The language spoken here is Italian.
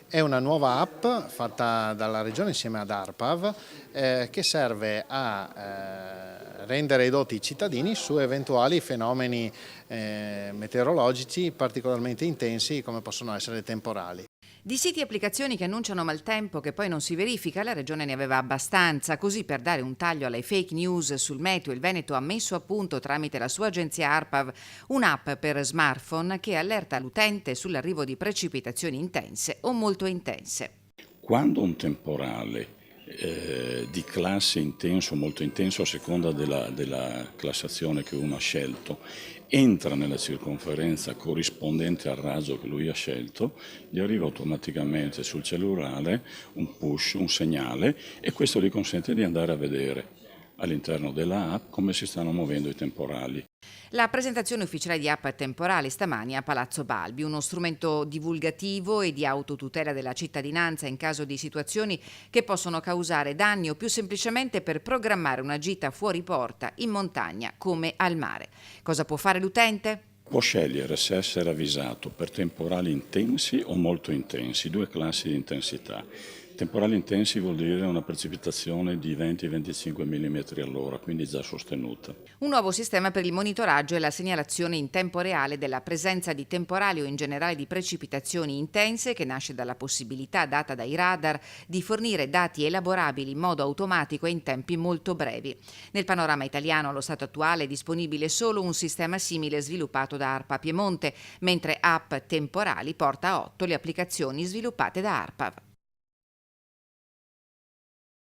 È una nuova app fatta dalla Regione insieme ad ARPAV che serve a rendere edotti i cittadini su eventuali fenomeni meteorologici particolarmente intensi come possono essere temporali. Di siti e applicazioni che annunciano maltempo che poi non si verifica, la Regione ne aveva abbastanza, così per dare un taglio alle fake news sul meteo il Veneto ha messo a punto tramite la sua agenzia ARPAV un'app per smartphone che allerta l'utente sull'arrivo di precipitazioni intense o molto intense. Quando un temporale di classe intenso o molto intenso a seconda della classazione che uno ha scelto entra nella circonferenza corrispondente al raggio che lui ha scelto, gli arriva automaticamente sul cellulare un push, un segnale e questo gli consente di andare a vedere all'interno della app come si stanno muovendo i temporali. La presentazione ufficiale di app temporali stamani a Palazzo Balbi, uno strumento divulgativo e di autotutela della cittadinanza in caso di situazioni che possono causare danni o più semplicemente per programmare una gita fuori porta, in montagna come al mare. Cosa può fare l'utente? Può scegliere se essere avvisato per temporali intensi o molto intensi, due classi di intensità. Temporali intensi vuol dire una precipitazione di 20-25 mm all'ora, quindi già sostenuta. Un nuovo sistema per il monitoraggio e la segnalazione in tempo reale della presenza di temporali o in generale di precipitazioni intense che nasce dalla possibilità data dai radar di fornire dati elaborabili in modo automatico e in tempi molto brevi. Nel panorama italiano allo stato attuale è disponibile solo un sistema simile sviluppato da ARPA Piemonte, mentre App Temporali porta a 8 le applicazioni sviluppate da ARPAV.